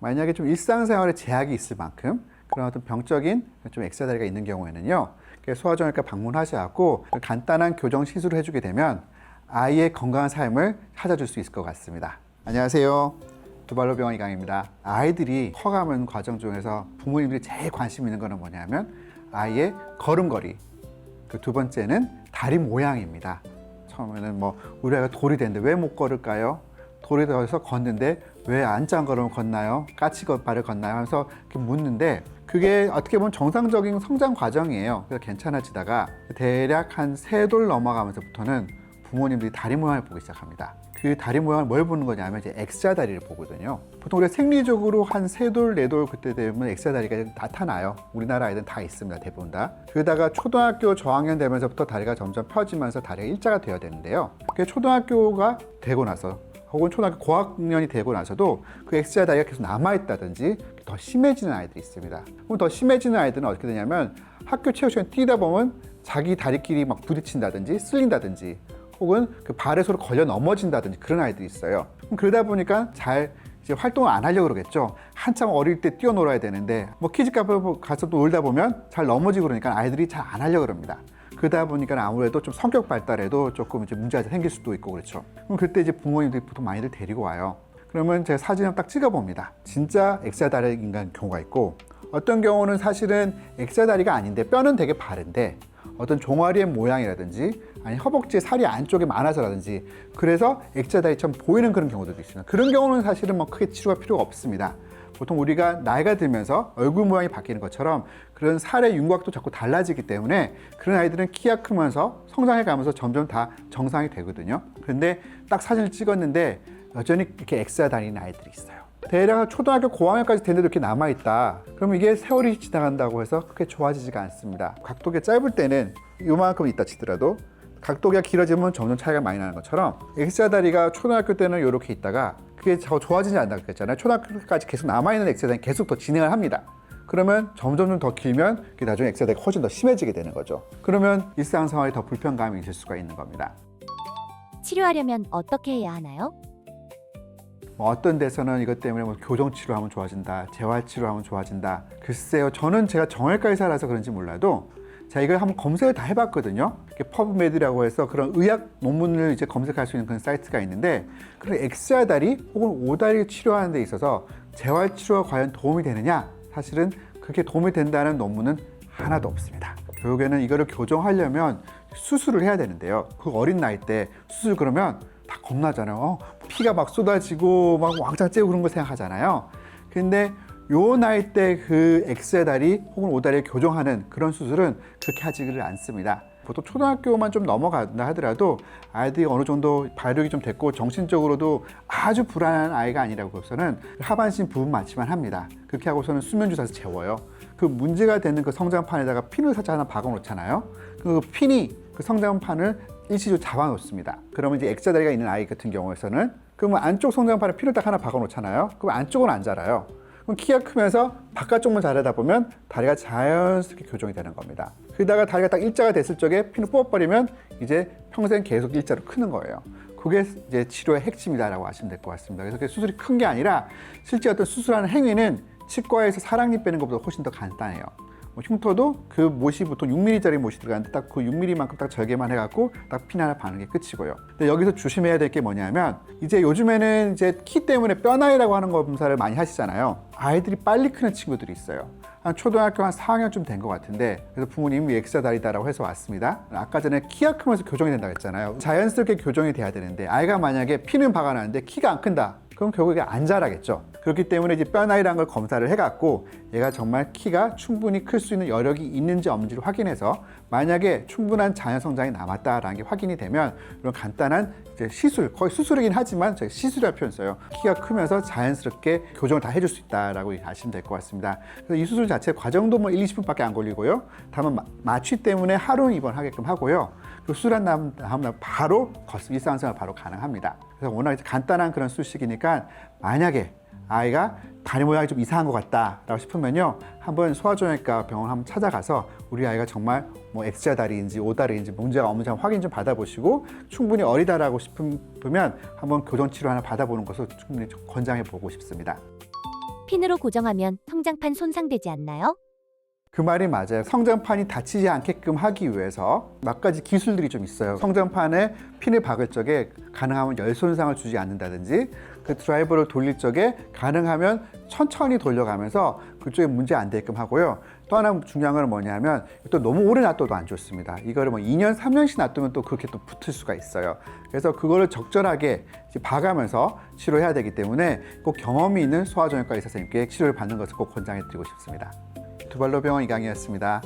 만약에 좀 일상생활에 제약이 있을 만큼 그런 어떤 병적인 좀 엑스트라 다리가 있는 경우에는요, 소아정형외과 방문하셔갖고 간단한 교정 시술을 해주게 되면 아이의 건강한 삶을 찾아줄 수 있을 것 같습니다. 안녕하세요. 두발로병원 이강입니다. 아이들이 커가는 과정 중에서 부모님들이 제일 관심 있는 거는 뭐냐면 아이의 걸음걸이, 그 두 번째는 다리 모양입니다. 처음에는 뭐 우리 아이가 돌이 됐는데 왜 못 걸을까요? 돌이 되어서 걷는데 왜 안짱 걸음을 걷나요? 까치 발을 걷나요? 하면서 이렇게 묻는데 그게 어떻게 보면 정상적인 성장 과정이에요. 그래서 괜찮아지다가 대략 한 3돌 넘어가면서부터는 부모님들이 다리 모양을 보기 시작합니다. 그 다리 모양을 뭘 보는 거냐면 이제 X자 다리를 보거든요. 보통 우리가 생리적으로 한 3돌, 4돌 그때 되면 X자 다리가 나타나요. 우리나라 아이들은 다 있습니다. 대부분 다. 그러다가 초등학교 저학년 되면서부터 다리가 점점 펴지면서 다리가 일자가 되어야 되는데요. 그게 초등학교가 되고 나서 혹은 초등학교 고학년이 되고 나서도 그 X자 다리가 계속 남아있다든지 더 심해지는 아이들이 있습니다. 그럼 더 심해지는 아이들은 어떻게 되냐면 학교 체육 시간에 뛰다 보면 자기 다리끼리 막 부딪힌다든지 쓸린다든지 혹은 그 발에 서로 걸려 넘어진다든지 그런 아이들이 있어요. 그럼 그러다 보니까 잘 이제 활동을 안 하려고 그러겠죠. 한참 어릴 때 뛰어놀아야 되는데 뭐 키즈 카페 가서 또 놀다 보면 잘 넘어지고 그러니까 아이들이 잘 안 하려고 그럽니다. 그러다 보니까 아무래도 좀 성격 발달에도 조금 이제 문제가 생길 수도 있고 그렇죠. 그럼 그때 이제 부모님들이 보통 많이들 데리고 와요. 그러면 제가 사진을 딱 찍어 봅니다. 진짜 X자 다리인 경우가 있고 어떤 경우는 사실은 X자 다리가 아닌데 뼈는 되게 바른데 어떤 종아리의 모양이라든지 아니 허벅지에 살이 안쪽에 많아서라든지 그래서 X자 다리처럼 보이는 그런 경우들도 있습니다. 그런 경우는 사실은 뭐 크게 치료가 필요가 없습니다. 보통 우리가 나이가 들면서 얼굴 모양이 바뀌는 것처럼 그런 살의 윤곽도 자꾸 달라지기 때문에 그런 아이들은 키가 크면서 성장해 가면서 점점 다 정상이 되거든요. 그런데 딱 사진을 찍었는데 여전히 이렇게 X자 다리는 아이들이 있어요. 대략 초등학교 고학년까지 됐는데도 이렇게 남아있다. 그럼 이게 세월이 지나간다고 해서 그렇게 좋아지지가 않습니다. 각도가 짧을 때는 이만큼 있다 치더라도 각도가 길어지면 점점 차이가 많이 나는 것처럼 X자 다리가 초등학교 때는 이렇게 있다가 그게 더 좋아지지 않는다고 했잖아요. 초등학교까지 계속 남아있는 X자 다리는 계속 더 진행을 합니다. 그러면 점점 더 길면 나중에 X자 다리가 훨씬 더 심해지게 되는 거죠. 그러면 일상생활에 더 불편감이 있을 수가 있는 겁니다. 치료하려면 어떻게 해야 하나요? 어떤 데서는 이것 때문에 뭐 교정치료하면 좋아진다, 재활치료하면 좋아진다. 글쎄요, 저는 제가 정형외과 의사라서 그런지 몰라도 제가 이걸 한번 검색을 다 해봤거든요. 퍼브메드라고 해서 그런 의학 논문을 이제 검색할 수 있는 그런 사이트가 있는데 그런 X자 다리 혹은 O다리 치료하는 데 있어서 재활치료가 과연 도움이 되느냐? 사실은 그렇게 도움이 된다는 논문은 하나도 없습니다. 결국에는 이거를 교정하려면 수술을 해야 되는데요. 그 어린 나이 때 수술 그러면 다 겁나잖아요. 피가 막 쏟아지고 막 왕창 째고 그런 거 생각하잖아요. 근데 요 나이 때 그 X자 다리 혹은 O다리를 교정하는 그런 수술은 그렇게 하지를 않습니다. 보통 초등학교만 좀 넘어간다 하더라도 아이들이 어느 정도 발육이 좀 됐고 정신적으로도 아주 불안한 아이가 아니라고 해서는 하반신 부분 맞지만 합니다. 그렇게 하고서는 수면주사에서 재워요. 그 문제가 되는 그 성장판에다가 핀을 살짝 하나 박아 놓잖아요. 그 핀이 그 성장판을 일시적으로 잡아놓습니다. 그러면 이제 X자 다리가 있는 아이 같은 경우에서는 그러면 안쪽 성장판에 핀을 딱 하나 박아 놓잖아요. 그럼 안쪽은 안 자라요. 그럼 키가 크면서 바깥쪽만 자라다 보면 다리가 자연스럽게 교정이 되는 겁니다. 그러다가 다리가 딱 일자가 됐을 적에 핀을 뽑아버리면 이제 평생 계속 일자로 크는 거예요. 그게 이제 치료의 핵심이다라고 하시면 될 것 같습니다. 그래서 수술이 큰 게 아니라 실제 어떤 수술하는 행위는 치과에서 사랑니 빼는 것보다 훨씬 더 간단해요. 흉터도 그 못이 보통 6mm짜리 못이 들어가는데 딱 그 6mm만큼 딱 절개만 해갖고 딱 핀 하나 바는 게 끝이고요. 근데 여기서 조심해야 될 게 뭐냐면 이제 요즘에는 이제 키 때문에 뼈 나이라고 하는 검사를 많이 하시잖아요. 아이들이 빨리 크는 친구들이 있어요. 한 초등학교 한 4학년쯤 된 것 같은데 그래서 부모님이 X자 다리다라고 해서 왔습니다. 아까 전에 키가 크면서 교정이 된다고 했잖아요. 자연스럽게 교정이 돼야 되는데 아이가 만약에 피는 박아놨는데 키가 안 큰다. 그럼 결국에 안 자라겠죠. 그렇기 때문에 이제 뼈 나이라는 걸 검사를 해갖고 얘가 정말 키가 충분히 클 수 있는 여력이 있는지 없는지를 확인해서 만약에 충분한 자연 성장이 남았다라는 게 확인이 되면 이런 간단한 이제 시술, 거의 수술이긴 하지만 제가 시술이라는 표현 써요. 키가 크면서 자연스럽게 교정을 다 해줄 수 있다라고 아시면 될 것 같습니다. 그래서 이 수술 자체 과정도 뭐 1, 20분밖에 안 걸리고요. 다만 마취 때문에 하루 입원하게끔 하고요. 그 수술한 다음날 바로 일상생활 바로 가능합니다. 그래서 워낙 간단한 그런 수술이니까 만약에 아이가 다리 모양이 좀 이상한 것 같다라고 싶으면요, 한번 소아정형외과 병원 한번 찾아가서 우리 아이가 정말 뭐 X자 다리인지 O다리인지 문제가 없는지 한번 확인 좀 받아보시고 충분히 어리다라고 싶으면 한번 교정 치료 하나 받아보는 것을 충분히 권장해 보고 싶습니다. 핀으로 고정하면 성장판 손상되지 않나요? 그 말이 맞아요. 성장판이 다치지 않게끔 하기 위해서 몇 가지 기술들이 좀 있어요. 성장판에 핀을 박을 적에 가능하면 열 손상을 주지 않는다든지, 그 드라이버를 돌릴 적에 가능하면 천천히 돌려가면서 그쪽에 문제 안 되게끔 하고요. 또 하나 중요한 건 뭐냐면 또 너무 오래 놔둬도 안 좋습니다. 이거를 뭐 2년, 3년씩 놔두면 또 그렇게 또 붙을 수가 있어요. 그래서 그거를 적절하게 봐가면서 치료해야 되기 때문에 꼭 경험이 있는 소아정형과 의사 선생님께 치료를 받는 것을 꼭 권장해 드리고 싶습니다. 두발로 병원 이강이었습니다.